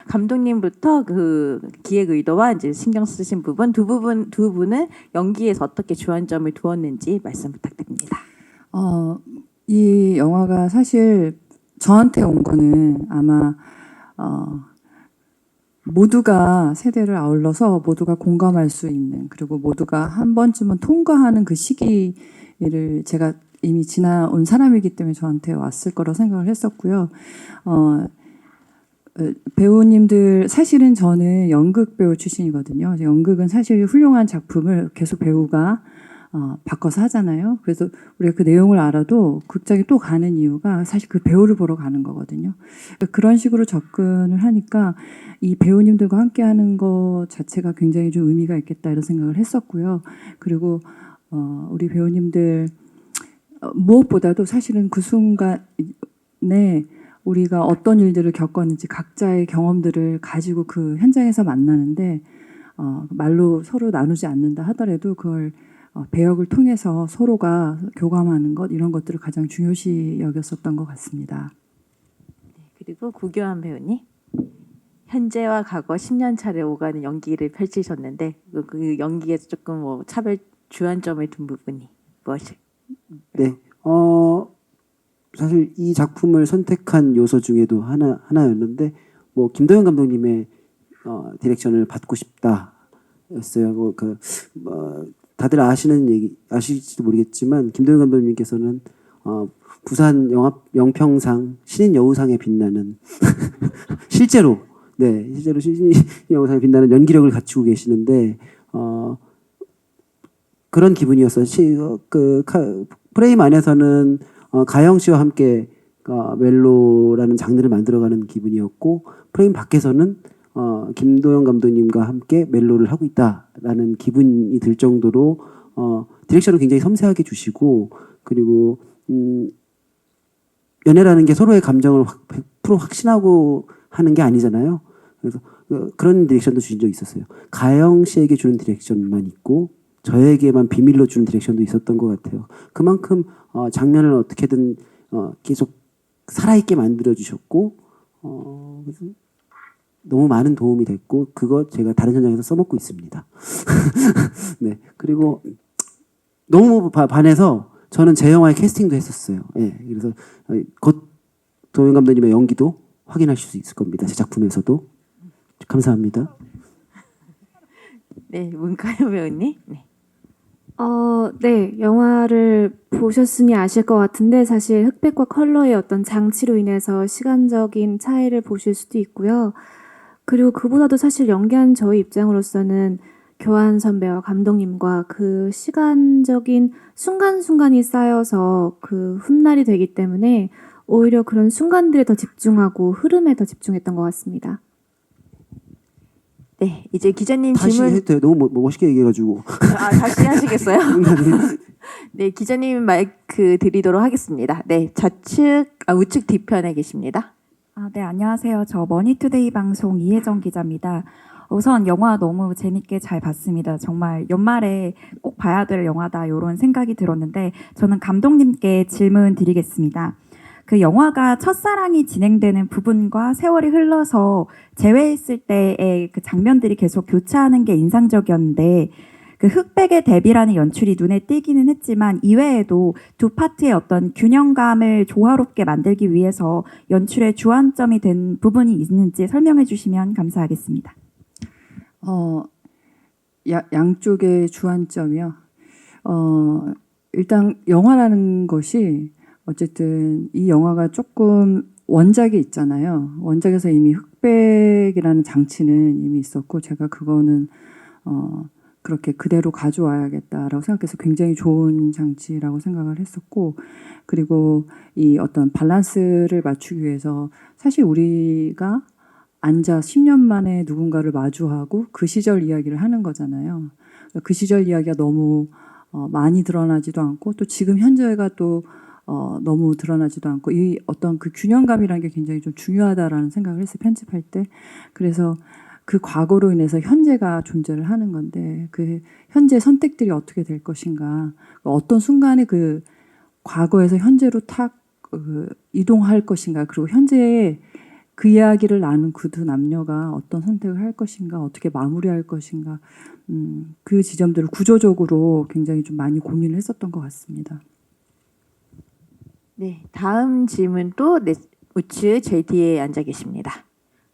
감독님부터 그 기획 의도와 이제 신경 쓰신 부분 두 분은 연기에서 어떻게 주안점을 두었는지 말씀 부탁드립니다. 이 영화가 사실 저한테 온 거는 아마 모두가 세대를 아울러서 모두가 공감할 수 있는, 그리고 모두가 한 번쯤은 통과하는 그 시기를 제가 이미 지나온 사람이기 때문에 저한테 왔을 거라고 생각을 했었고요. 배우님들, 사실은 저는 연극 배우 출신이거든요. 연극은 사실 훌륭한 작품을 계속 배우가 바꿔서 하잖아요. 그래서 우리가 그 내용을 알아도 극장에 또 가는 이유가 사실 그 배우를 보러 가는 거거든요. 그런 식으로 접근을 하니까 이 배우님들과 함께 하는 것 자체가 굉장히 좀 의미가 있겠다 이런 생각을 했었고요. 그리고 우리 배우님들 무엇보다도 사실은 그 순간에 우리가 어떤 일들을 겪었는지 각자의 경험들을 가지고 그 현장에서 만나는데 말로 서로 나누지 않는다 하더라도 그걸 배역을 통해서 서로가 교감하는 것, 이런 것들을 가장 중요시 여겼었던 것 같습니다. 그리고 구교환 배우님, 현재와 과거 10년 차례 오가는 연기를 펼치셨는데 그 연기에서 조금 뭐 차별 주안점을 둔 부분이 무엇이? 네, 사실 이 작품을 선택한 요소 중에도 하나였는데, 뭐 김도영 감독님의 디렉션을 받고 싶다였어요. 다들 아실지도 모르겠지만 김도영 감독님께서는 부산 영평상 신인 여우상에 빛나는 실제로 신인 여우상에 빛나는 연기력을 갖추고 계시는데 그런 기분이었어요. 프레임 안에서는 가영 씨와 함께 멜로라는 장르를 만들어가는 기분이었고, 프레임 밖에서는 김도영 감독님과 함께 멜로를 하고 있다라는 기분이 들 정도로 디렉션을 굉장히 섬세하게 주시고, 그리고 연애라는 게 서로의 감정을 100% 확신하고 하는 게 아니잖아요. 그래서 그런 디렉션도 주신 적이 있었어요. 가영 씨에게 주는 디렉션만 있고 저에게만 비밀로 주는 디렉션도 있었던 것 같아요. 그만큼 장면을 어떻게든 계속 살아있게 만들어 주셨고 너무 많은 도움이 됐고, 그거 제가 다른 현장에서 써먹고 있습니다. 네, 그리고 너무 반해서 저는 제 영화에 캐스팅도 했었어요. 예, 그래서 곧 도영 감독님의 연기도 확인하실 수 있을 겁니다. 제 작품에서도. 감사합니다. 네, 문가영 배우님. 네. 네, 영화를 보셨으니 아실 것 같은데 사실 흑백과 컬러의 어떤 장치로 인해서 시간적인 차이를 보실 수도 있고요. 그리고 그보다도 사실 연기한 저희 입장으로서는 교환 선배와 감독님과 그 시간적인 순간순간이 쌓여서 그 훗날이 되기 때문에 오히려 그런 순간들에 더 집중하고 흐름에 더 집중했던 것 같습니다. 네, 이제 기자님 다시 질문. 해도 돼요. 너무 멋있게 얘기해가지고. 다시 하시겠어요? 네, 기자님 마이크 드리도록 하겠습니다. 네, 우측 뒤편에 계십니다. 네, 안녕하세요. 저 머니투데이 방송 이혜정 기자입니다. 우선 영화 너무 재밌게 잘 봤습니다. 정말 연말에 꼭 봐야 될 영화다 이런 생각이 들었는데, 저는 감독님께 질문 드리겠습니다. 그 영화가 첫사랑이 진행되는 부분과 세월이 흘러서 재회했을 때의 그 장면들이 계속 교차하는 게 인상적이었는데, 그 흑백의 대비라는 연출이 눈에 띄기는 했지만 이외에도 두 파트의 어떤 균형감을 조화롭게 만들기 위해서 연출의 주안점이 된 부분이 있는지 설명해 주시면 감사하겠습니다. 양쪽의 주안점이요. 일단 영화라는 것이 어쨌든 이 영화가 조금 원작이 있잖아요. 원작에서 이미 흑백이라는 장치는 이미 있었고, 제가 그거는 그렇게 그대로 가져와야겠다라고 생각해서 굉장히 좋은 장치라고 생각을 했었고, 그리고 이 어떤 밸런스를 맞추기 위해서 사실 우리가 앉아 10년 만에 누군가를 마주하고 그 시절 이야기를 하는 거잖아요. 그 시절 이야기가 너무 많이 드러나지도 않고 또 지금 현재가 또 너무 드러나지도 않고, 이 어떤 그 균형감이라는 게 굉장히 좀 중요하다라는 생각을 했어요, 편집할 때. 그래서 그 과거로 인해서 현재가 존재를 하는 건데, 그 현재 선택들이 어떻게 될 것인가, 어떤 순간에 그 과거에서 현재로 탁 이동할 것인가, 그리고 현재의 그 이야기를 나눈 그 두 남녀가 어떤 선택을 할 것인가, 어떻게 마무리할 것인가, 그 지점들을 구조적으로 굉장히 좀 많이 고민을 했었던 것 같습니다. 네, 다음 질문도 네, 우측 제 뒤에 앉아 계십니다.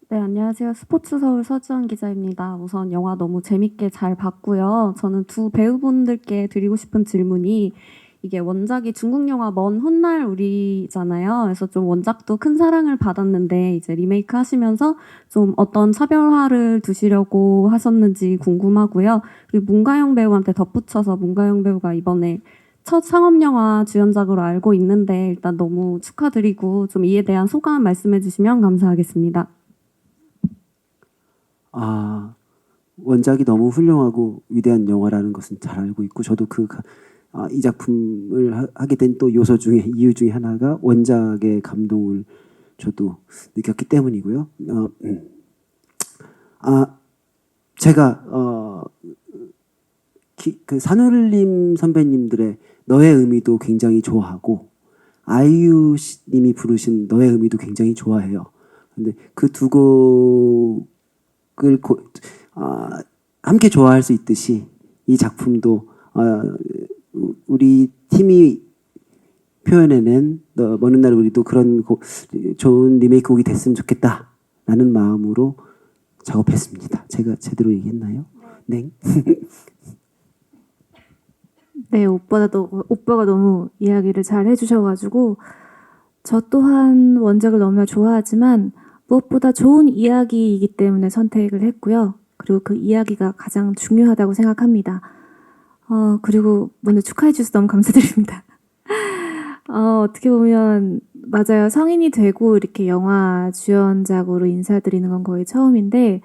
네, 안녕하세요. 스포츠 서울 서지원 기자입니다. 우선 영화 너무 재밌게 잘 봤고요. 저는 두 배우분들께 드리고 싶은 질문이 이게 원작이 중국 영화 먼 훗날 우리잖아요. 그래서 좀 원작도 큰 사랑을 받았는데 이제 리메이크 하시면서 좀 어떤 차별화를 두시려고 하셨는지 궁금하고요. 그리고 문가영 배우한테 덧붙여서 문가영 배우가 이번에 첫 상업영화 주연작으로 알고 있는데 일단 너무 축하드리고 좀 이에 대한 소감 말씀해 주시면 감사하겠습니다. 원작이 너무 훌륭하고 위대한 영화라는 것은 잘 알고 있고 저도 이 작품을 하게 된 또 이유 중에 하나가 원작의 감동을 저도 느꼈기 때문이고요. 제가 그 산울림 선배님들의 너의 의미도 굉장히 좋아하고 아이유 님이 부르신 너의 의미도 굉장히 좋아해요. 근데 그 두 곡을 함께 좋아할 수 있듯이 이 작품도 우리 팀이 표현해낸 먼 훗날 우리도 그런 좋은 리메이크 곡이 됐으면 좋겠다라는 마음으로 작업했습니다. 제가 제대로 얘기했나요? 네. 네, 오빠가 너무 이야기를 잘 해주셔가지고 저 또한 원작을 너무나 좋아하지만 무엇보다 좋은 이야기이기 때문에 선택을 했고요. 그리고 그 이야기가 가장 중요하다고 생각합니다. 그리고 먼저 축하해 주셔서 너무 감사드립니다. 어떻게 보면 맞아요. 성인이 되고 이렇게 영화 주연작으로 인사드리는 건 거의 처음인데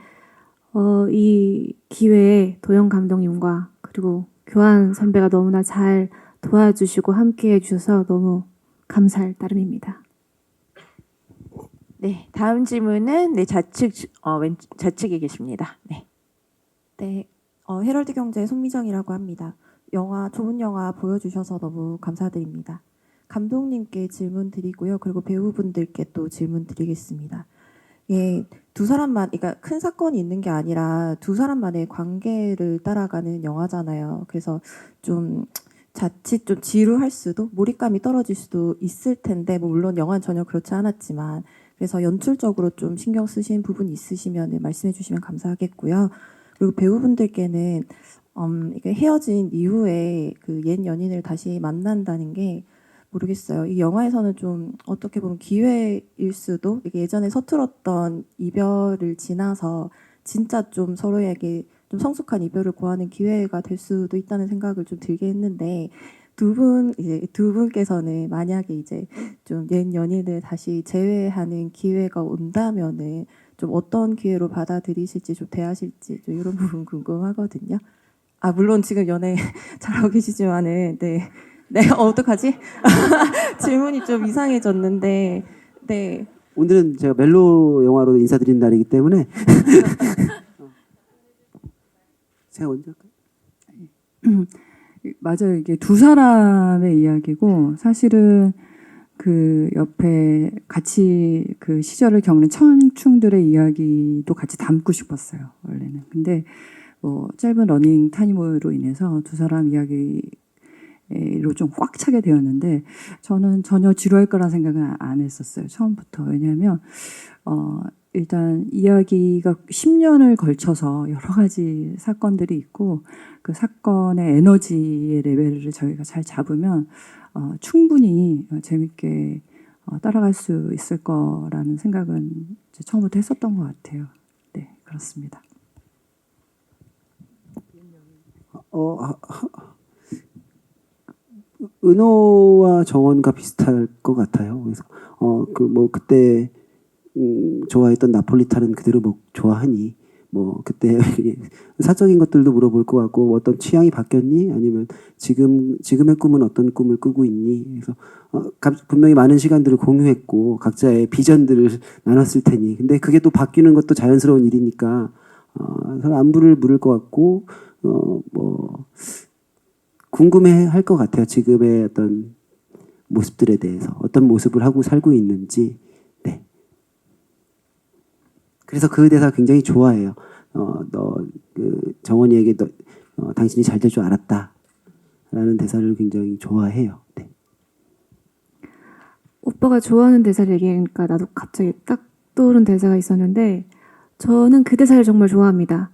이 기회에 도영 감독님과 그리고 교환 선배가 너무나 잘 도와주시고 함께 해주셔서 너무 감사할 따름입니다. 네, 다음 질문은 네, 좌측에 계십니다. 네. 네, 헤럴드 경제의 손미정이라고 합니다. 좋은 영화 보여주셔서 너무 감사드립니다. 감독님께 질문 드리고요. 그리고 배우분들께 또 질문 드리겠습니다. 예, 그러니까 큰 사건이 있는 게 아니라 두 사람만의 관계를 따라가는 영화잖아요. 그래서 자칫 좀 지루할 수도, 몰입감이 떨어질 수도 있을 텐데, 물론 영화는 전혀 그렇지 않았지만, 그래서 연출적으로 좀 신경 쓰신 부분이 있으시면 말씀해 주시면 감사하겠고요. 그리고 배우분들께는 이게 헤어진 이후에 그 옛 연인을 다시 만난다는 게 모르겠어요. 이 영화에서는 좀 어떻게 보면 기회일 수도, 이게 예전에 서툴었던 이별을 지나서 진짜 좀 서로에게 좀 성숙한 이별을 구하는 기회가 될 수도 있다는 생각을 좀 들게 했는데 두 분께서는 만약에 이제 좀 옛 연인을 다시 재회하는 기회가 온다면은 좀 어떤 기회로 받아들이실지 좀 대하실지 좀 이런 부분 궁금하거든요. 물론 지금 연애 잘하고 계시지만은 네, 어떡하지? 질문이 좀 이상해졌는데 네. 오늘은 제가 멜로 영화로 인사드리는 날이기 때문에 제가 먼저 할까요? 맞아요. 이게 두 사람의 이야기고 사실은 그 옆에 같이 그 시절을 겪는 청춘들의 이야기도 같이 담고 싶었어요. 원래는. 근데 짧은 러닝 타임으로 인해서 두 사람 이야기로 좀 꽉 차게 되었는데 저는 전혀 지루할 거란 생각은 안 했었어요. 처음부터. 왜냐하면 일단 이야기가 10년을 걸쳐서 여러 가지 사건들이 있고 그 사건의 에너지의 레벨을 저희가 잘 잡으면 충분히 재밌게 따라갈 수 있을 거라는 생각은 이제 처음부터 했었던 것 같아요. 네, 그렇습니다. 은호와 정원과 비슷할 것 같아요. 그래서 그때 좋아했던 나폴리탄은 그대로 좋아하니 그때 사적인 것들도 물어볼 것 같고 어떤 취향이 바뀌었니? 아니면 지금의 꿈은 어떤 꿈을 꾸고 있니? 그래서 분명히 많은 시간들을 공유했고 각자의 비전들을 나눴을 테니 근데 그게 또 바뀌는 것도 자연스러운 일이니까 서로 안부를 물을 것 같고 궁금해할 것 같아요. 지금의 어떤 모습들에 대해서 어떤 모습을 하고 살고 있는지. 네. 그래서 그 대사 굉장히 좋아해요. 너 그 정원이에게 당신이 잘 될 줄 알았다라는 대사를 굉장히 좋아해요. 네. 오빠가 좋아하는 대사를 얘기하니까 나도 갑자기 딱 떠오른 대사가 있었는데 저는 그 대사를 정말 좋아합니다.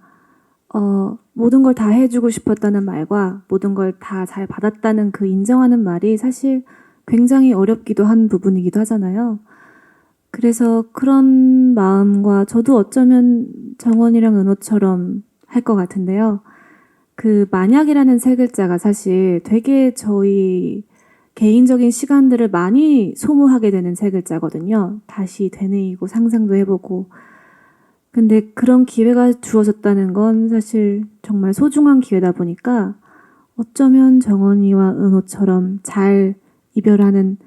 모든 걸 다 해주고 싶었다는 말과 모든 걸 다 잘 받았다는 그 인정하는 말이 사실 굉장히 어렵기도 한 부분이기도 하잖아요. 그래서 그런 마음과 저도 어쩌면 정원이랑 은호처럼 할 것 같은데요. 그 만약이라는 세 글자가 사실 되게 저희 개인적인 시간들을 많이 소모하게 되는 세 글자거든요. 다시 되뇌이고 상상도 해보고. 근데 그런 기회가 주어졌다는 건 사실 정말 소중한 기회다 보니까 어쩌면 정원이와 은호처럼 잘 이별하는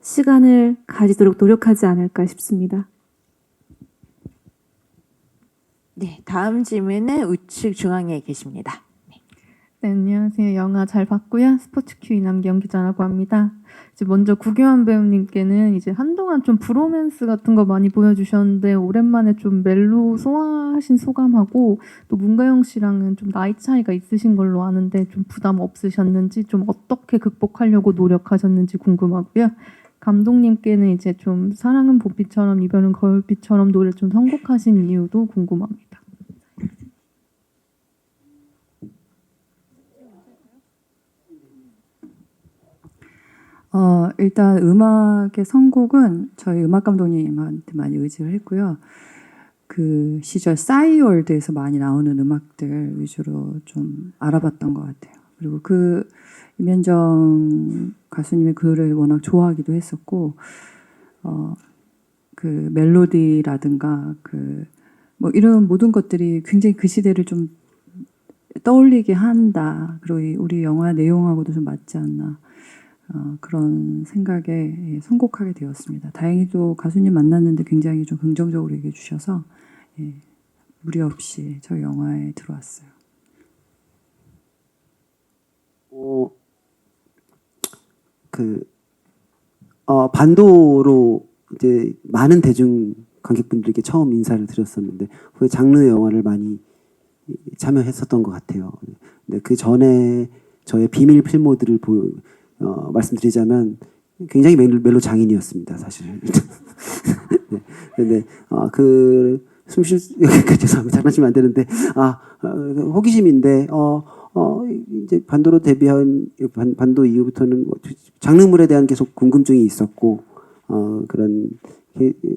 시간을 가지도록 노력하지 않을까 싶습니다. 네, 다음 질문은 우측 중앙에 계십니다. 네, 안녕하세요. 영화 잘 봤고요. 스포츠큐 이남경 기자라고 합니다. 이제 먼저 구교환 배우님께는 이제 한동안 좀 브로맨스 같은 거 많이 보여주셨는데 오랜만에 좀 멜로 소화하신 소감하고 또 문가영 씨랑은 좀 나이 차이가 있으신 걸로 아는데 좀 부담 없으셨는지 좀 어떻게 극복하려고 노력하셨는지 궁금하고요. 감독님께는 이제 좀 사랑은 봄비처럼 이별은 거울비처럼 노래 좀 선곡하신 이유도 궁금합니다. 일단 음악의 선곡은 저희 음악 감독님한테 많이 의지를 했고요. 그 시절 싸이월드에서 많이 나오는 음악들 위주로 좀 알아봤던 것 같아요. 그리고 그 임현정 가수님의 그 노래를 워낙 좋아하기도 했었고, 그 멜로디라든가 그 뭐 이런 모든 것들이 굉장히 그 시대를 좀 떠올리게 한다. 그리고 우리 영화 내용하고도 좀 맞지 않나. 그런 생각에 선곡하게 되었습니다. 다행히도 가수님 만났는데 굉장히 좀 긍정적으로 얘기해 주셔서 무리 없이 저희 영화에 들어왔어요. 반도로 이제 많은 대중 관객분들께 처음 인사를 드렸었는데 후에 장르 영화를 많이 참여했었던 것 같아요. 근데 그 전에 저의 비밀 필모들을 말씀드리자면 굉장히 멜로 장인이었습니다, 사실. 네. 근데 그 숨쉴 죄송합니다. 장난치면 안 되는데 호기심인데 이제 반도로 데뷔한 반도 이후부터는 뭐 장르물에 대한 계속 궁금증이 있었고 그런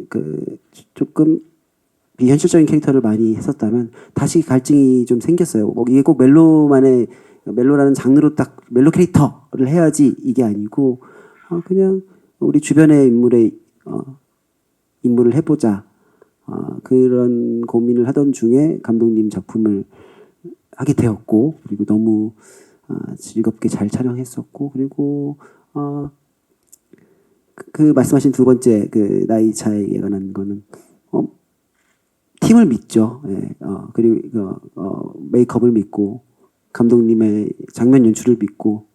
그 조금 비현실적인 캐릭터를 많이 했었다면 다시 갈증이 좀 생겼어요. 뭐 이게 꼭 멜로라는 장르로 딱 멜로 캐릭터를 해야지 이게 아니고 그냥 우리 주변의 인물을 해보자 그런 고민을 하던 중에 감독님 작품을 하게 되었고 그리고 너무 즐겁게 잘 촬영했었고 그리고 그 말씀하신 두 번째 그 나이 차이에 관한 거는 팀을 믿죠. 예, 그리고 메이크업을 믿고 감독님의 장면 연출을 믿고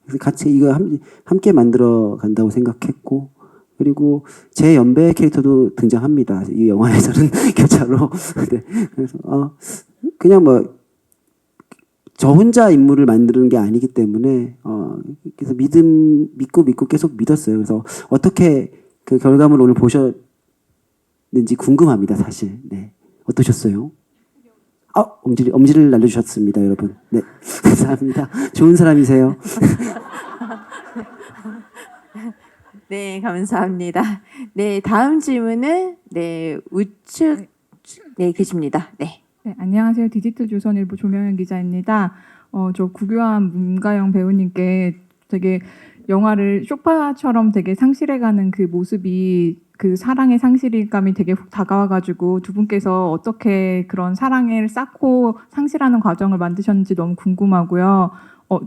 그래서 같이 이거 함께 만들어 간다고 생각했고 그리고 제 연배 캐릭터도 등장합니다. 이 영화에서는 교차로. 네, 그래서 그냥 뭐 저 혼자 인물을 만드는 게 아니기 때문에 그래서 믿고 계속 믿었어요. 그래서 어떻게 그 결과물 오늘 보셨는지 궁금합니다, 사실. 네, 어떠셨어요? 엄지를 날려주셨습니다, 여러분. 네, 감사합니다. 좋은 사람이세요. 네, 감사합니다. 네, 다음 질문은 우측 계십니다. 네. 네, 안녕하세요. 디지털 조선일보 조명현 기자입니다. 저 구교환 문가영 배우님께 되게 영화를 쇼파처럼 되게 상실해가는 그 모습이 그 사랑의 상실감이 되게 훅 다가와가지고 두 분께서 어떻게 그런 사랑을 쌓고 상실하는 과정을 만드셨는지 너무 궁금하고요.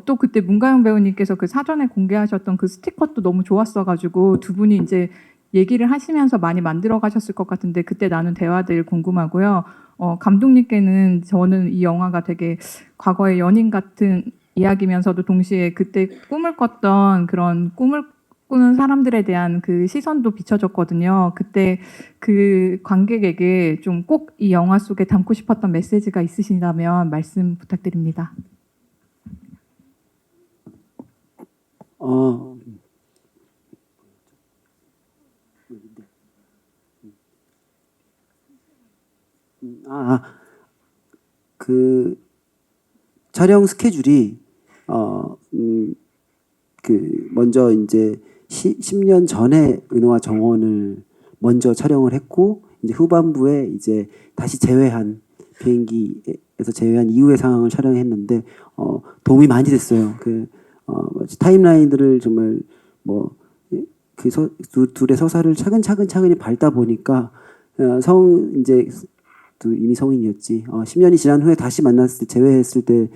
또 그때 문가영 배우님께서 그 사전에 공개하셨던 그 스티커도 너무 좋았어가지고 두 분이 이제 얘기를 하시면서 많이 만들어 가셨을 것 같은데 그때 나눈 대화들 궁금하고요. 감독님께는 저는 이 영화가 되게 과거의 연인 같은 이야기면서도 동시에 그때 꿈을 꿨던 그런 꿈을 꾸는 사람들에 대한 그 시선도 비춰졌거든요. 그때 그 관객에게 좀 꼭 이 영화 속에 담고 싶었던 메시지가 있으시다면 말씀 부탁드립니다. 그 촬영 스케줄이 먼저 이제 10년 전에 은호와 정원을 먼저 촬영을 했고 이제 후반부에 이제 다시 재회한 비행기에서 재회한 이후의 상황을 촬영했는데 도움이 많이 됐어요. 타임라인들을 정말 둘의 서사를 차근차근히 밟다 보니까 이제 이미 성인이었지. 10년이 지난 후에 다시 만났을 때 재회했을 때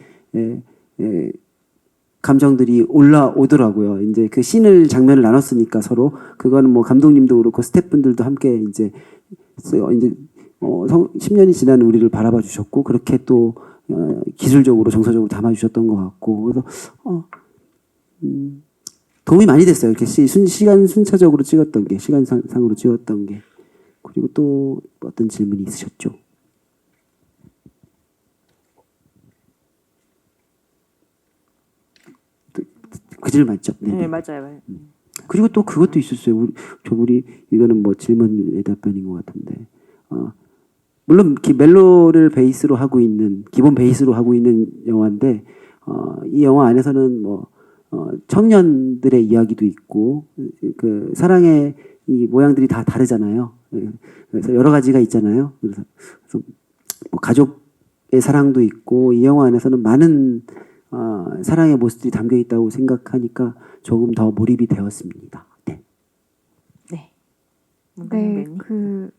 감정들이 올라오더라고요. 이제 그 장면을 나눴으니까 서로 그거는 뭐 감독님도 그렇고 스태프분들도 함께 이제 10년이 지난 우리를 바라봐 주셨고 그렇게 또 기술적으로 정서적으로 담아 주셨던 것 같고 그래서 도움이 많이 됐어요. 이렇게 시간 순차적으로 찍었던 게 시간상으로 찍었던 게 그리고 또 어떤 질문이 있으셨죠? 그 질문 맞죠? 네, 맞아요. 그리고 또 그것도 있었어요. 우리 이거는 뭐 질문의 답변인 것 같은데, 물론 멜로를 베이스로 하고 있는 기본 베이스로 하고 있는 영화인데, 이 영화 안에서는 뭐 청년들의 이야기도 있고, 그 사랑의 이 모양들이 다 다르잖아요. 그래서 여러 가지가 있잖아요. 그래서 뭐 가족의 사랑도 있고, 이 영화 안에서는 많은 사랑의 모습들이 담겨 있다고 생각하니까 조금 더 몰입이 되었습니다. 네. 네, 그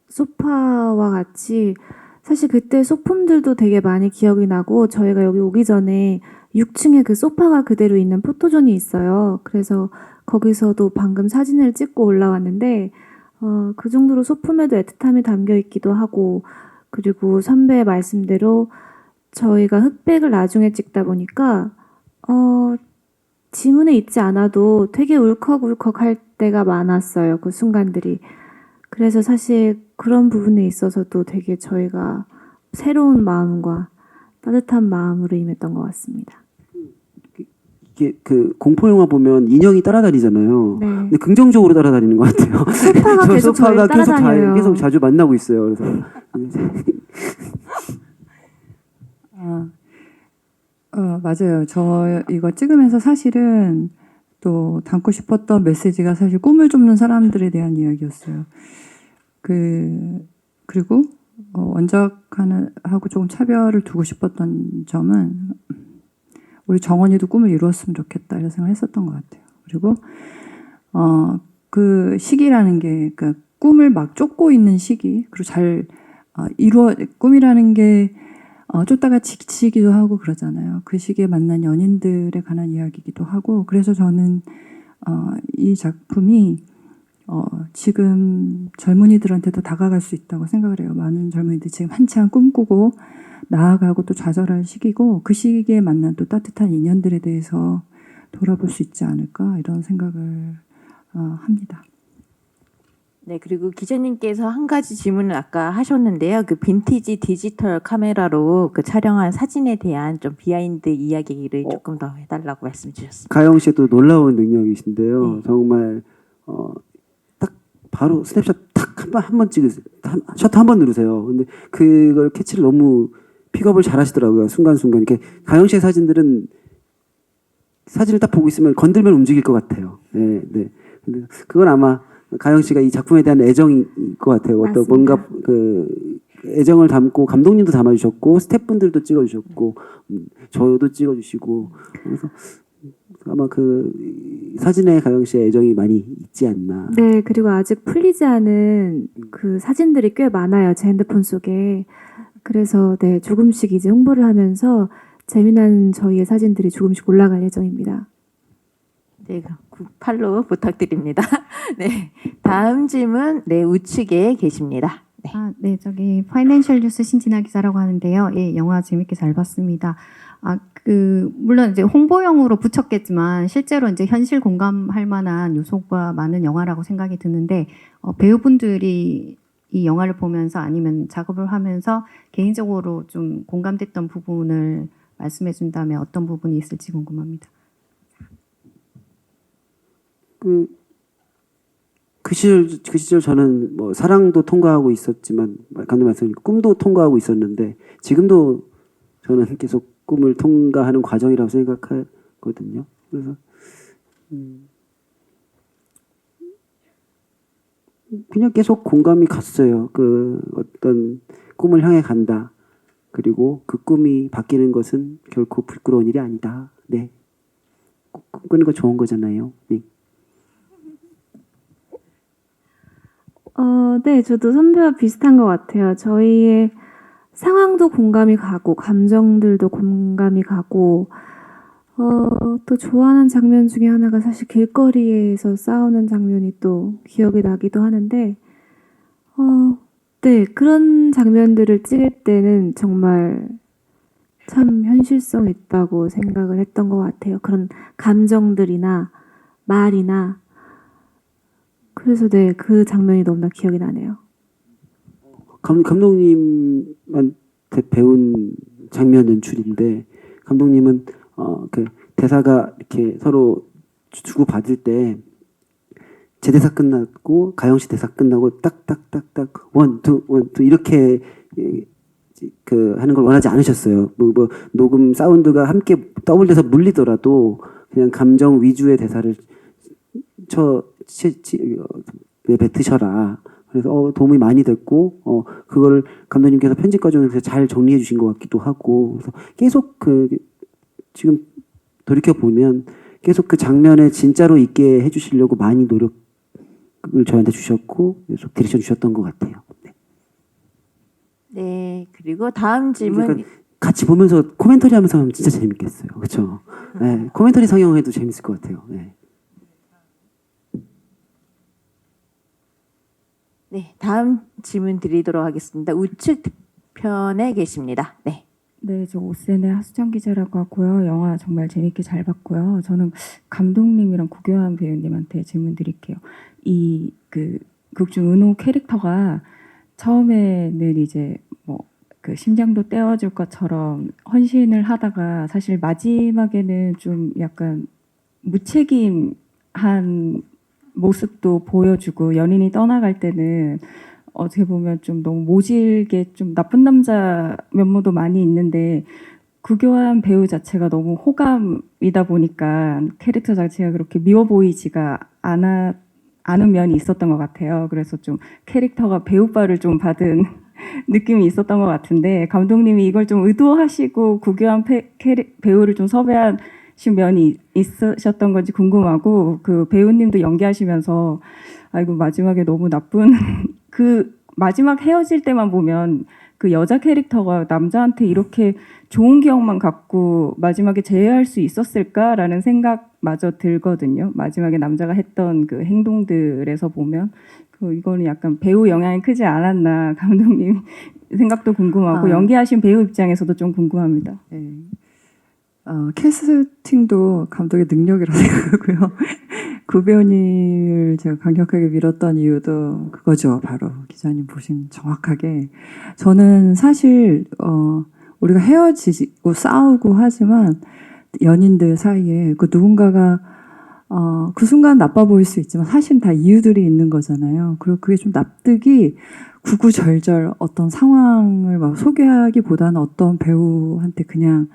소파와 같이 사실 그때 소품들도 되게 많이 기억이 나고 저희가 여기 오기 전에 6층에 그 소파가 그대로 있는 포토존이 있어요. 그래서 거기서도 방금 사진을 찍고 올라왔는데 그 정도로 소품에도 애틋함이 담겨 있기도 하고 그리고 선배의 말씀대로 저희가 흑백을 나중에 찍다 보니까 지문에 있지 않아도 되게 울컥울컥할 때가 많았어요. 그 순간들이. 그래서 사실 그런 부분에 있어서도 되게 저희가 새로운 마음과 따뜻한 마음으로 임했던 것 같습니다. 이게 그 공포 영화 보면 인형이 따라다니잖아요. 네. 근데 긍정적으로 따라다니는 것 같아요. 소파가 계속 저를 따라다녀요. 계속 자주 만나고 있어요. 그래서 맞아요. 저 이거 찍으면서 사실은 또 담고 싶었던 메시지가 사실 꿈을 쫓는 사람들에 대한 이야기였어요. 그리고 원작하고 조금 차별을 두고 싶었던 점은 우리 정원이도 꿈을 이루었으면 좋겠다 이런 생각을 했었던 것 같아요. 그리고 그 시기라는 게 그러니까 꿈을 막 쫓고 있는 시기 그리고 잘 꿈이라는 게 쫓다가 지치기도 하고 그러잖아요. 그 시기에 만난 연인들에 관한 이야기이기도 하고 그래서 저는 이 작품이 지금 젊은이들한테도 다가갈 수 있다고 생각을 해요. 많은 젊은이들이 지금 한창 꿈꾸고 나아가고 또 좌절할 시기고 그 시기에 만난 또 따뜻한 인연들에 대해서 돌아볼 수 있지 않을까 이런 생각을 합니다. 네, 그리고 기자님께서 한 가지 질문을 아까 하셨는데요. 그 빈티지 디지털 카메라로 그 촬영한 사진에 대한 좀 비하인드 이야기를 조금 더 해달라고 말씀 주셨습니다. 가영 씨도 놀라운 능력이신데요. 정말 딱 바로 스냅샷 탁 한 번 찍으세요. 셔터 한 번 누르세요. 근데 그걸 캐치를 너무 픽업을 잘 하시더라고요. 순간순간. 이렇게 가영 씨의 사진들은 사진을 딱 보고 있으면 건들면 움직일 것 같아요. 네. 근데 그건 아마 가영 씨가 이 작품에 대한 애정일 것 같아요. 어떤 뭔가 그 애정을 담고 감독님도 담아주셨고 스태프분들도 찍어주셨고 저도 찍어주시고 그래서 아마 그 사진에 가영 씨의 애정이 많이 있지 않나. 네, 그리고 아직 풀리지 않은 그 사진들이 꽤 많아요. 제 핸드폰 속에. 그래서 네, 조금씩 이제 홍보를 하면서 재미난 저희의 사진들이 조금씩 올라갈 예정입니다. 네, 팔로우 부탁드립니다. 네, 다음 질문 우측에 계십니다. 네, 저기 파이낸셜 뉴스 신진아 기자라고 하는데요. 예, 영화 재밌게 잘 봤습니다. 물론 이제 홍보용으로 붙였겠지만 실제로 이제 현실 공감할 만한 요소가 많은 영화라고 생각이 드는데 배우분들이 이 영화를 보면서 아니면 작업을 하면서 개인적으로 좀 공감됐던 부분을 말씀해 준다면 어떤 부분이 있을지 궁금합니다. 그 시절 저는 뭐 사랑도 통과하고 있었지만 감독님 말씀하신 꿈도 통과하고 있었는데 지금도 저는 계속 꿈을 통과하는 과정이라고 생각하거든요. 그래서 그냥 계속 공감이 갔어요. 그 어떤 꿈을 향해 간다. 그리고 그 꿈이 바뀌는 것은 결코 부끄러운 일이 아니다. 네. 꿈 꾸는 거 좋은 거잖아요. 네. 네, 저도 선배와 비슷한 것 같아요. 저희의 상황도 공감이 가고, 감정들도 공감이 가고, 또 좋아하는 장면 중에 하나가 사실 길거리에서 싸우는 장면이 또 기억이 나기도 하는데, 네, 그런 장면들을 찍을 때는 정말 참 현실성 있다고 생각을 했던 것 같아요. 그런 감정들이나 말이나, 그래서 네, 그 장면이 너무나 기억이 나네요. 감독님한테 배운 장면 연출인데 감독님은 그 대사가 이렇게 서로 주고 받을 때 제 대사 끝났고 가영 씨 대사 끝나고 딱딱딱딱 원투 이렇게 그 하는 걸 원하지 않으셨어요. 뭐 녹음 사운드가 함께 더블돼서 물리더라도 그냥 감정 위주의 대사를 뱉으셔라. 그래서 도움이 많이 됐고 그거를 감독님께서 편집 과정에서 잘 정리해 주신 것 같기도 하고 그래서 계속 지금 돌이켜 보면 계속 그 장면에 진짜로 있게 해주시려고 많이 노력을 저한테 주셨고 계속 디렉션 주셨던 것 같아요. 네. 네, 그리고 다음 질문. 그러니까 같이 보면서 코멘터리 하면서 하면 진짜 재밌겠어요. 그렇죠? 네, 코멘터리 상영해도 재밌을 것 같아요. 네. 네, 다음 질문 드리도록 하겠습니다. 우측 편에 계십니다. 네. 네, 저 오센의 하수정 기자라고 하고요. 영화 정말 재밌게 잘 봤고요. 저는 감독님이랑 구교환 배우님한테 질문 드릴게요. 이 극중 은호 캐릭터가 처음에는 이제 뭐 그 심장도 떼어줄 것처럼 헌신을 하다가 사실 마지막에는 좀 약간 무책임한 모습도 보여주고 연인이 떠나갈 때는 어떻게 보면 좀 너무 모질게 좀 나쁜 남자 면모도 많이 있는데 구교환 배우 자체가 너무 호감이다 보니까 캐릭터 자체가 그렇게 미워 보이지가 않은 면이 있었던 것 같아요. 그래서 좀 캐릭터가 배우빨을 좀 받은 느낌이 있었던 것 같은데 감독님이 이걸 좀 의도하시고 구교환 배우를 좀 섭외하신 면이 있으셨던 건지 궁금하고 그 배우님도 연기하시면서 아이고 마지막에 너무 나쁜 그 마지막 헤어질 때만 보면 그 여자 캐릭터가 남자한테 이렇게 좋은 기억만 갖고 마지막에 제외할 수 있었을까라는 생각마저 들거든요. 마지막에 남자가 했던 그 행동들에서 보면 이거는 약간 배우 영향이 크지 않았나 감독님 생각도 궁금하고 연기하신 배우 입장에서도 좀 궁금합니다. 네. 캐스팅도 감독의 능력이라고 생각하고요. 구 배우님을 제가 강력하게 밀었던 이유도 그거죠. 바로 기자님 보신 정확하게. 저는 사실 우리가 헤어지고 싸우고 하지만 연인들 사이에 그 누군가가 그 순간 나빠 보일 수 있지만 사실은 다 이유들이 있는 거잖아요. 그리고 그게 좀 납득이 구구절절 어떤 상황을 막 소개하기보다는 어떤 배우한테 그냥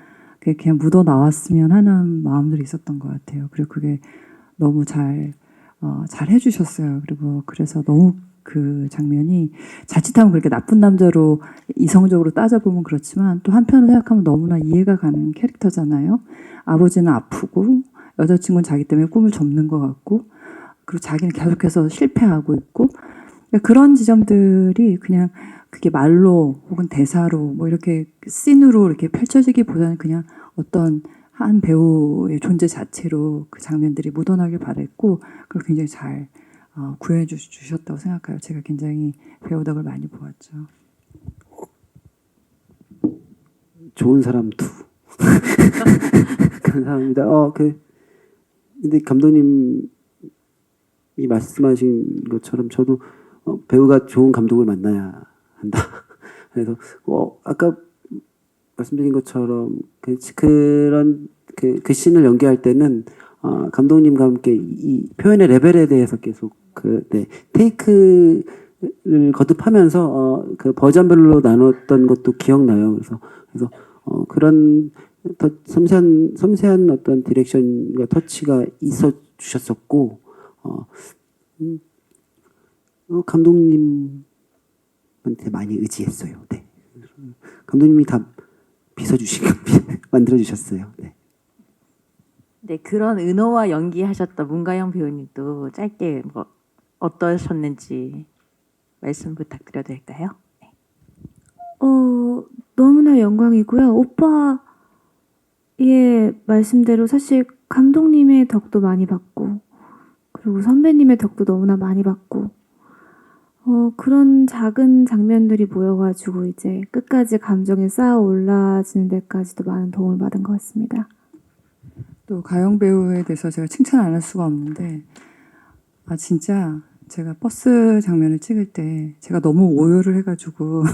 묻어 나왔으면 하는 마음들이 있었던 것 같아요. 그리고 그게 너무 잘 해주셨어요. 그리고 그래서 너무 그 장면이 자칫하면 그렇게 나쁜 남자로 이성적으로 따져보면 그렇지만 또 한편으로 생각하면 너무나 이해가 가는 캐릭터잖아요. 아버지는 아프고 여자친구는 자기 때문에 꿈을 접는 것 같고 그리고 자기는 계속해서 실패하고 있고 그런 지점들이 그냥 그게 말로 혹은 대사로 뭐 이렇게 씬으로 이렇게 펼쳐지기보다는 그냥 어떤 한 배우의 존재 자체로 그 장면들이 묻어나길 바랬고 그걸 굉장히 잘 구현해 주셨다고 생각해요. 제가 굉장히 배우 덕을 많이 보았죠. 좋은 사람 2. 감사합니다. 근데 감독님이 말씀하신 것처럼 저도 배우가 좋은 감독을 만나야 한다. 그래서 아까 말씀드린 것처럼 그런 그 씬을 연기할 때는 감독님과 함께 이 표현의 레벨에 대해서 계속 테이크를 거듭하면서 그 버전별로 나눴던 것도 기억나요. 그래서 그런 더 섬세한 어떤 디렉션과 터치가 있어 주셨었고 감독님한테 많이 의지했어요. 네. 감독님이 다 빗어주시고 만들어 주셨어요. 네. 네, 그런 은호와 연기하셨던 문가영 배우님도 짧게 뭐 어떠셨는지 말씀 부탁드려도 될까요? 네. 너무나 영광이고요. 오빠의 말씀대로 사실 감독님의 덕도 많이 받고 그리고 선배님의 덕도 너무나 많이 받고 그런 작은 장면들이 모여가지고 이제 끝까지 감정이 쌓아 올라지는 데까지도 많은 도움을 받은 것 같습니다. 또 가영 배우에 대해서 제가 칭찬 안 할 수가 없는데 진짜 제가 버스 장면을 찍을 때 제가 너무 오열을 해가지고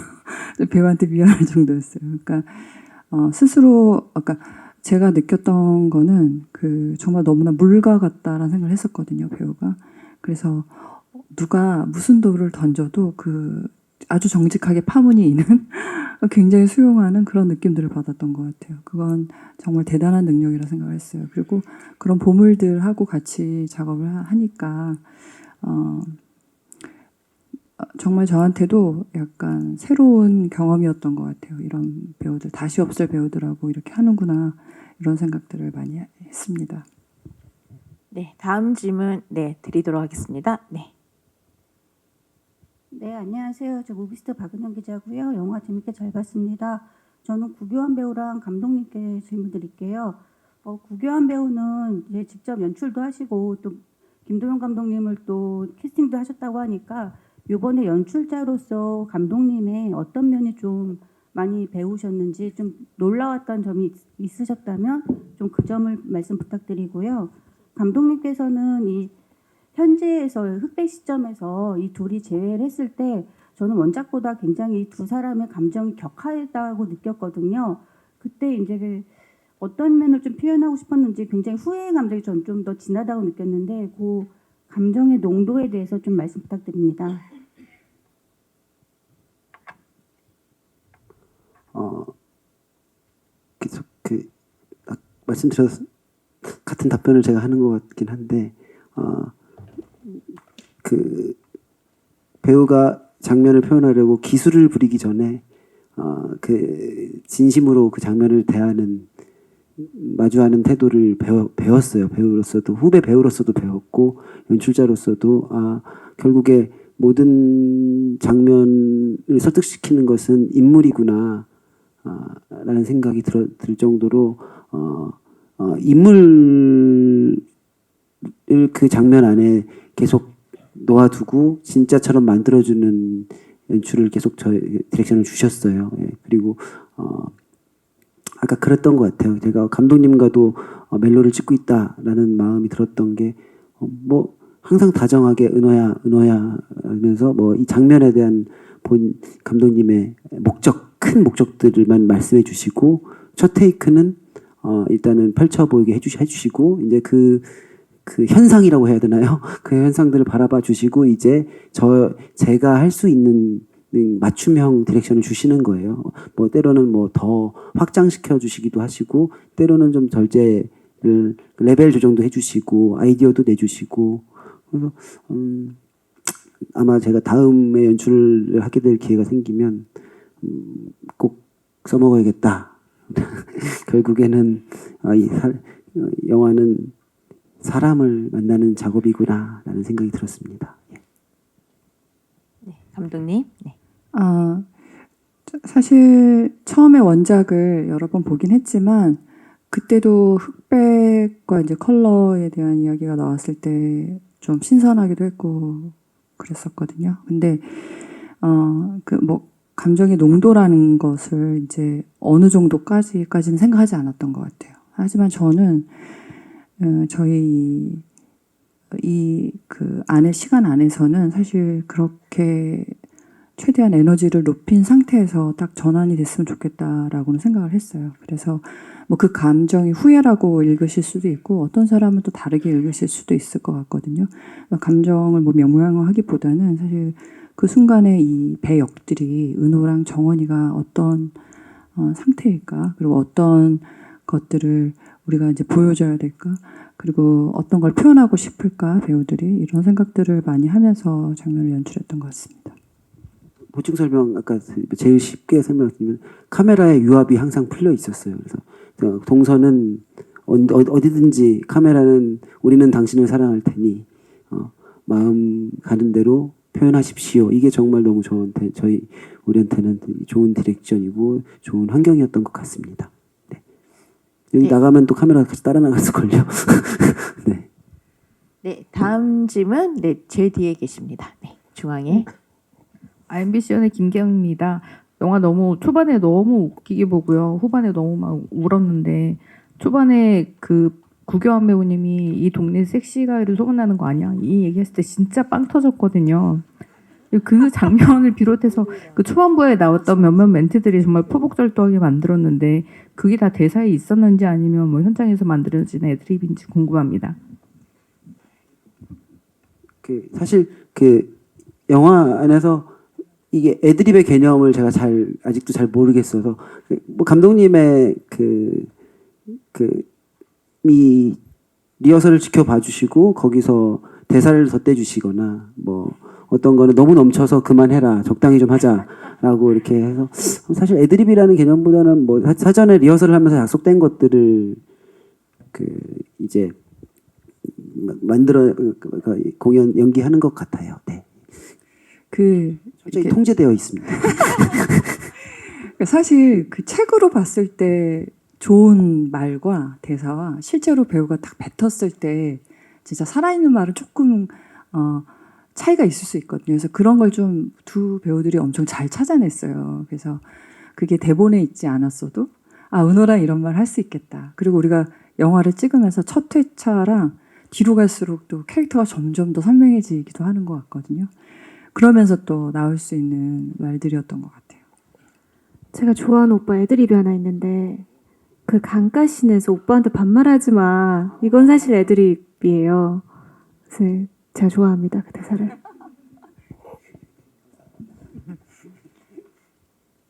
배우한테 미안할 정도였어요. 그러니까 스스로 아까 제가 느꼈던 거는 정말 너무나 물과 같다라는 생각을 했었거든요, 배우가. 그래서 누가 무슨 돌을 던져도 아주 정직하게 파문이 있는 굉장히 수용하는 그런 느낌들을 받았던 것 같아요. 그건 정말 대단한 능력이라 생각을 했어요. 그리고 그런 보물들하고 같이 작업을 하니까 정말 저한테도 약간 새로운 경험이었던 것 같아요. 이런 배우들, 다시 없을 배우들하고 이렇게 하는구나 이런 생각들을 많이 했습니다. 네, 다음 질문 드리도록 하겠습니다. 네. 네, 안녕하세요. 저 무비스트 박은영 기자고요. 영화 재밌게 잘 봤습니다. 저는 구교환 배우랑 감독님께 질문 드릴게요. 구교환 배우는 이제 직접 연출도 하시고 또 김도영 감독님을 또 캐스팅도 하셨다고 하니까 이번에 연출자로서 감독님의 어떤 면이 좀 많이 배우셨는지 좀 놀라웠던 점이 있으셨다면 좀 그 점을 말씀 부탁드리고요. 감독님께서는 이 현재에서 흑백 시점에서 이 둘이 재회를 했을 때 저는 원작보다 굉장히 이 두 사람의 감정이 격하다고 느꼈거든요. 그때 이제 어떤 면을 좀 표현하고 싶었는지 굉장히 후회의 감정이 전 좀 더 진하다고 느꼈는데 그 감정의 농도에 대해서 좀 말씀 부탁드립니다. 계속 말씀드려서 같은 답변을 제가 하는 것 같긴 한데 배우가 장면을 표현하려고 기술을 부리기 전에 진심으로 그 장면을 마주하는 태도를 배웠어요. 배우로서도 후배 배우로서도 배웠고 연출자로서도 결국에 모든 장면을 설득시키는 것은 인물이구나 라는 생각이 들 정도로 인물을 그 장면 안에 계속 놓아두고 진짜처럼 만들어주는 연출을 계속 디렉션을 주셨어요. 예. 그리고 아까 그랬던 것 같아요. 제가 감독님과도 멜로를 찍고 있다라는 마음이 들었던 게 항상 다정하게 은호야 하면서 이 장면에 대한 감독님의 큰 목적들만 말씀해 주시고 첫 테이크는 일단은 펼쳐 보이게 해주시고 이제 그 현상이라고 해야 되나요? 그 현상들을 바라봐 주시고 이제 제가 할 수 있는 맞춤형 디렉션을 주시는 거예요. 때로는 더 확장시켜 주시기도 하시고 때로는 좀 절제를 레벨 조정도 해주시고 아이디어도 내주시고 그래서 아마 제가 다음에 연출을 하게 될 기회가 생기면 꼭 써먹어야겠다. 결국에는 영화는 사람을 만나는 작업이구나라는 생각이 들었습니다. 네, 감독님. 네. 사실 처음에 원작을 여러 번 보긴 했지만 그때도 흑백과 이제 컬러에 대한 이야기가 나왔을 때 좀 신선하기도 했고 그랬었거든요. 근데 감정의 농도라는 것을 이제 어느 정도까지는 생각하지 않았던 것 같아요. 하지만 저는 저희 이 그 안에 시간 안에서는 사실 그렇게 최대한 에너지를 높인 상태에서 딱 전환이 됐으면 좋겠다라고는 생각을 했어요. 그래서 뭐 그 감정이 후회라고 읽으실 수도 있고 어떤 사람은 또 다르게 읽으실 수도 있을 것 같거든요. 감정을 뭐 명명하기보다는 사실 그 순간에 이 배역들이 은호랑 정원이가 어떤 상태일까, 그리고 어떤 것들을 우리가 이제 보여줘야 될까, 그리고 어떤 걸 표현하고 싶을까, 배우들이 이런 생각들을 많이 하면서 장면을 연출했던 것 같습니다. 보충 설명 아까 제일 쉽게 설명드리면 카메라에 유압이 항상 풀려 있었어요. 그래서 동서는 어디든지 카메라는 우리는 당신을 사랑할 테니 마음 가는 대로 표현하십시오. 이게 정말 너무 우리한테는 좋은 디렉션이고 좋은 환경이었던 것 같습니다. 네. 여기 네. 나가면 또 카메라가 같이 따라 나갔을걸요. 네. 네, 다음 질문. 네, 제일 뒤에 계십니다. 네, 중앙에. 앰비션의 김경입니다. 영화 너무 초반에 너무 웃기게 보고요. 후반에 너무 막 울었는데 초반에 그 구교환 배우님이 이 동네 섹시가이를 소문나는 거 아니야? 이 얘기했을 때 진짜 빵 터졌거든요. 그 장면을 비롯해서 그 초반부에 나왔던 몇몇 멘트들이 정말 포복절도하게 만들었는데 그게 다 대사에 있었는지 아니면 뭐 현장에서 만들어진 애드립인지 궁금합니다. 사실 영화 안에서 이게 애드립의 개념을 제가 아직도 잘 모르겠어서 뭐 감독님의 이 리허설을 지켜봐 주시고 거기서 대사를 덧대주시거나 뭐 어떤 거는 너무 넘쳐서 그만해라 적당히 좀 하자라고 이렇게 해서 사실 애드립이라는 개념보다는 뭐 사전에 리허설을 하면서 약속된 것들을 이제 만들어 공연 연기하는 것 같아요. 네. 철저히 통제되어 있습니다. 사실 그 책으로 봤을 때 좋은 말과 대사와 실제로 배우가 딱 뱉었을 때 진짜 살아있는 말은 조금 차이가 있을 수 있거든요. 그래서 그런 걸 좀 두 배우들이 엄청 잘 찾아냈어요. 그래서 그게 대본에 있지 않았어도 은호랑 이런 말 할 수 있겠다. 그리고 우리가 영화를 찍으면서 첫 회차랑 뒤로 갈수록 또 캐릭터가 점점 더 선명해지기도 하는 것 같거든요. 그러면서 또 나올 수 있는 말들이었던 것 같아요. 제가 좋아하는 오빠 애드립이 하나 있는데 그 강가신에서 오빠한테 반말하지 마. 이건 사실 애드립이에요. 그래서 제가 좋아합니다. 그 대사를.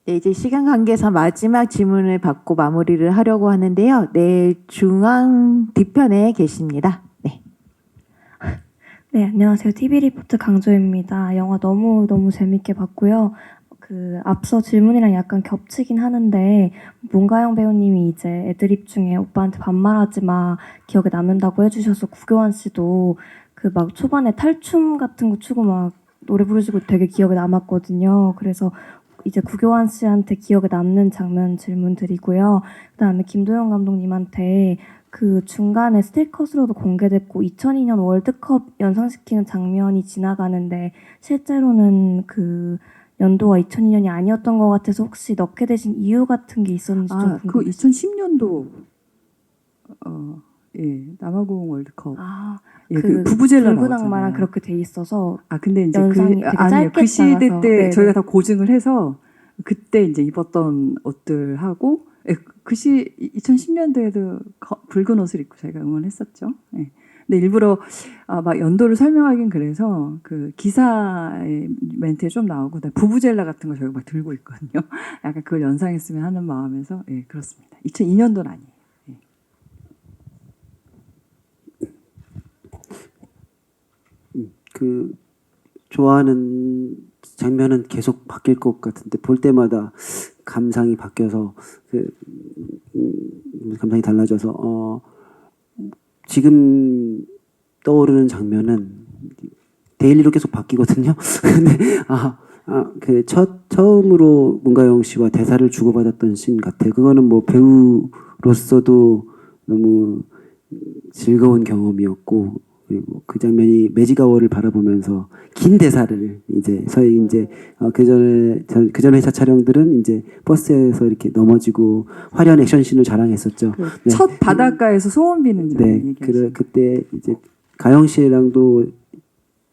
네, 이제 시간 관계상 마지막 질문을 받고 마무리를 하려고 하는데요. 네, 중앙 뒤편에 계십니다. 네. 네, 안녕하세요. TV리포트 강조입니다. 영화 너무 재밌게 봤고요. 앞서 질문이랑 약간 겹치긴 하는데 문가영 배우님이 이제 애드립 중에 오빠한테 반말하지 마 기억에 남는다고 해주셔서 구교환 씨도 막 초반에 탈춤 같은 거 추고 막 노래 부르시고 되게 기억에 남았거든요. 그래서 이제 구교환 씨한테 기억에 남는 장면 질문 드리고요. 그다음에 김도영 감독님한테 그 중간에 스틸컷으로도 공개됐고 2002년 월드컵 연상시키는 장면이 지나가는데 실제로는 그 연도가 2002년이 아니었던 것 같아서 혹시 넣게 되신 이유 같은 게 있었는지 좀 궁금해요. 그 2010년도 남아공 월드컵. 그 부부젤라 붉은 악마랑 나왔잖아요. 그렇게 돼 있어서. 근데 이제 연상이 되게 아니에요. 짧게 그 시대 나가서. 때 네네. 저희가 다 고증을 해서 그때 이제 입었던 옷들 하고 2010년도에도 붉은 옷을 입고 저희가 응원했었죠. 예. 근데 일부러 막 연도를 설명하긴 그래서 그 기사의 멘트에 좀 나오고 부부젤라 같은 거 저희가 막 들고 있거든요. 약간 그걸 연상했으면 하는 마음에서 그렇습니다. 2002년도는 아니에요. 좋아하는 장면은 계속 바뀔 것 같은데 볼 때마다 감상이 바뀌어서 감상이 달라져서 지금 떠오르는 장면은 데일리로 계속 바뀌거든요. 근데 처음으로 문가영 씨와 대사를 주고받았던 씬 같아요. 그거는 뭐 배우로서도 너무 즐거운 경험이었고 그리고 그 장면이 매지가워를 바라보면서 긴 대사를 이제 저희 이제 그 전에 회차 촬영들은 이제 버스에서 이렇게 넘어지고 화려한 액션씬을 자랑했었죠. 네. 첫 바닷가에서 소원 비는 장면 네, 얘기하시죠. 그때 이제 가영 씨랑도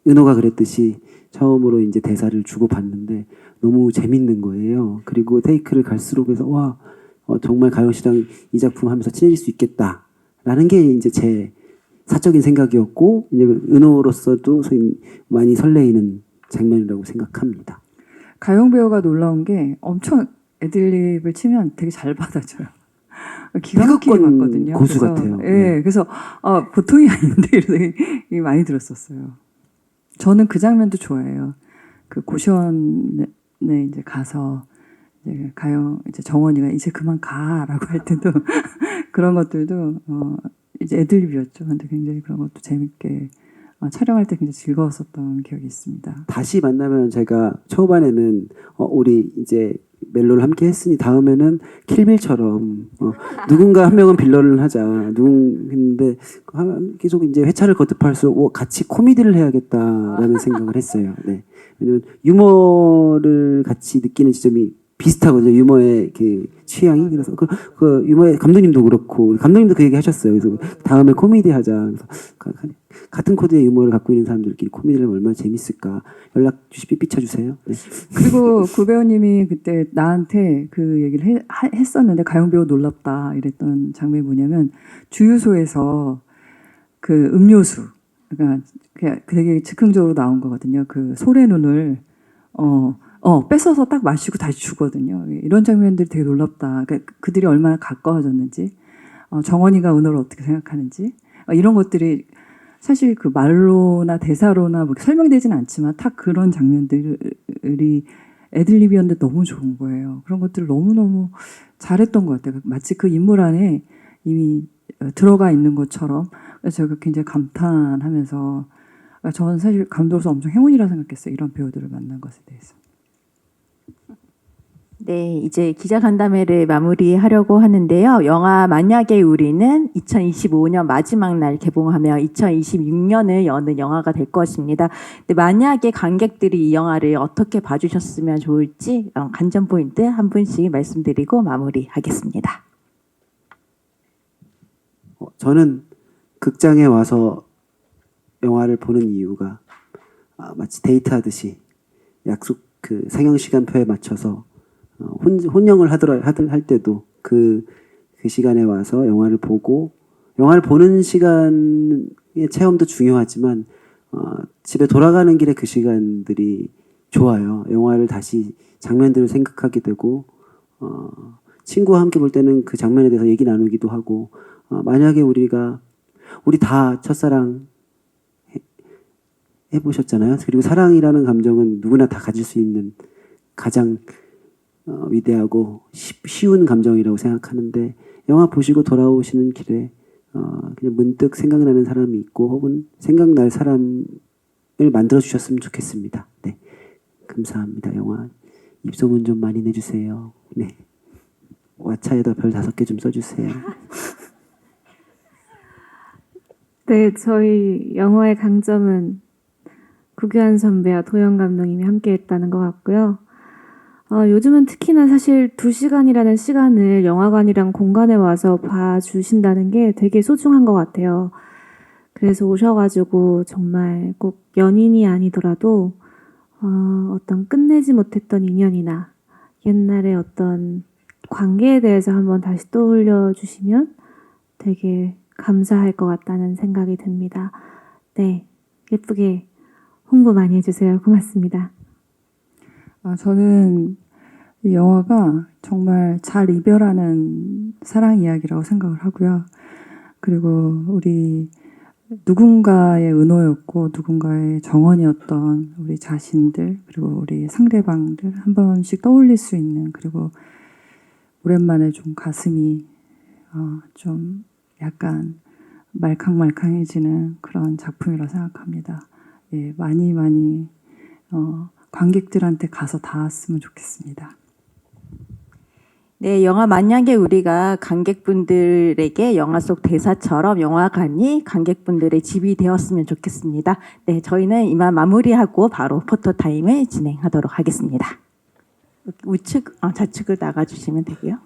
은호가 그랬듯이 처음으로 이제 대사를 주고 봤는데 너무 재밌는 거예요. 그리고 테이크를 갈수록 해서 와 정말 가영 씨랑 이 작품 하면서 친해질 수 있겠다라는 게 이제 제 사적인 생각이었고 이제 은호로서도 많이 설레이는 장면이라고 생각합니다. 가영 배우가 놀라운 게 엄청 애드립을 치면 되게 잘 받아줘요. 기가 막히게 태극권 봤거든요. 고수 그래서, 같아요. 예, 네. 그래서 보통이 아닌데 이런 생각이 많이 들었었어요. 저는 그 장면도 좋아해요. 그 고시원에 이제 가서 이제 가영 이제 정원이가 이제 그만 가라고 할 때도 그런 것들도 이제 애드립이었죠. 근데 굉장히 그런 것도 재밌게 촬영할 때 굉장히 즐거웠었던 기억이 있습니다. 다시 만나면 제가 초반에는 우리 이제 멜로를 함께 했으니 다음에는 킬빌처럼 누군가 한 명은 빌런을 하자. 했는데 계속 이제 회차를 거듭할수록 같이 코미디를 해야겠다라는 생각을 했어요. 네. 왜냐면 유머를 같이 느끼는 지점이 비슷하거든요. 유머의 그 취향이. 그래서 그 유머의 감독님도 그렇고 감독님도 그 얘기 하셨어요. 그래서 다음에 코미디 하자. 그래서 같은 코드의 유머를 갖고 있는 사람들끼리 코미디를 하면 얼마나 재밌을까. 연락 주시 삐쳐주세요. 네. 그리고 구 배우님이 그때 나한테 그 얘기를 했었는데 가영 배우 놀랍다 이랬던 장면이 뭐냐면 주유소에서 그 음료수 그러니까 되게 즉흥적으로 나온 거거든요. 그 소래눈을 뺏어서 딱 마시고 다시 주거든요. 이런 장면들이 되게 놀랍다. 그러니까 그들이 얼마나 가까워졌는지, 정원이가 은호를 어떻게 생각하는지, 이런 것들이 사실 그 말로나 대사로나 뭐 설명되지는 않지만 딱 그런 장면들이 애들립이었는데 너무 좋은 거예요. 그런 것들을 너무너무 잘했던 것 같아요. 마치 그 인물 안에 이미 들어가 있는 것처럼. 그래서 제가 굉장히 감탄하면서 저는 사실 감독으로서 엄청 행운이라 생각했어요. 이런 배우들을 만난 것에 대해서. 네, 이제 기자 간담회를 마무리하려고 하는데요. 영화 만약의 우리는 2025년 마지막 날 개봉하며 2026년을 여는 영화가 될 것입니다. 근데 만약에 관객들이 이 영화를 어떻게 봐주셨으면 좋을지 관전 포인트 한 분씩 말씀드리고 마무리하겠습니다. 저는 극장에 와서 영화를 보는 이유가 마치 데이트하듯이 약속 그 상영 시간표에 맞춰서 혼영을 할 때도 그 시간에 와서 영화를 보고 영화를 보는 시간의 체험도 중요하지만 집에 돌아가는 길에 그 시간들이 좋아요. 영화를 다시 장면들을 생각하게 되고 친구와 함께 볼 때는 그 장면에 대해서 얘기 나누기도 하고 만약에 우리 다 첫사랑 해보셨잖아요. 그리고 사랑이라는 감정은 누구나 다 가질 수 있는 가장 위대하고 쉬운 감정이라고 생각하는데 영화 보시고 돌아오시는 길에 그냥 문득 생각나는 사람이 있고 혹은 생각날 사람을 만들어 주셨으면 좋겠습니다. 네, 감사합니다. 영화 입소문 좀 많이 내주세요. 네, 왓챠에다 별 5개 좀 써주세요. 네, 저희 영화의 강점은 구규환 선배와 도영 감독님이 함께했다는 것 같고요. 요즘은 특히나 사실 2시간이라는 시간을 영화관이랑 공간에 와서 봐주신다는 게 되게 소중한 것 같아요. 그래서 오셔가지고 정말 꼭 연인이 아니더라도 어떤 끝내지 못했던 인연이나 옛날의 어떤 관계에 대해서 한번 다시 떠올려 주시면 되게 감사할 것 같다는 생각이 듭니다. 네, 예쁘게 홍보 많이 해주세요. 고맙습니다. 저는 이 영화가 정말 잘 이별하는 사랑 이야기라고 생각을 하고요. 그리고 우리 누군가의 은호였고 누군가의 정원이었던 우리 자신들 그리고 우리 상대방들 한 번씩 떠올릴 수 있는 그리고 오랜만에 좀 가슴이 좀 약간 말캉말캉해지는 그런 작품이라고 생각합니다. 예, 많이 관객들한테 가서 닿았으면 좋겠습니다. 네, 영화 만약에 우리가 관객분들에게 영화 속 대사처럼 영화관이 관객분들의 집이 되었으면 좋겠습니다. 네, 저희는 이만 마무리하고 바로 포토타임을 진행하도록 하겠습니다. 좌측을 나가주시면 되고요.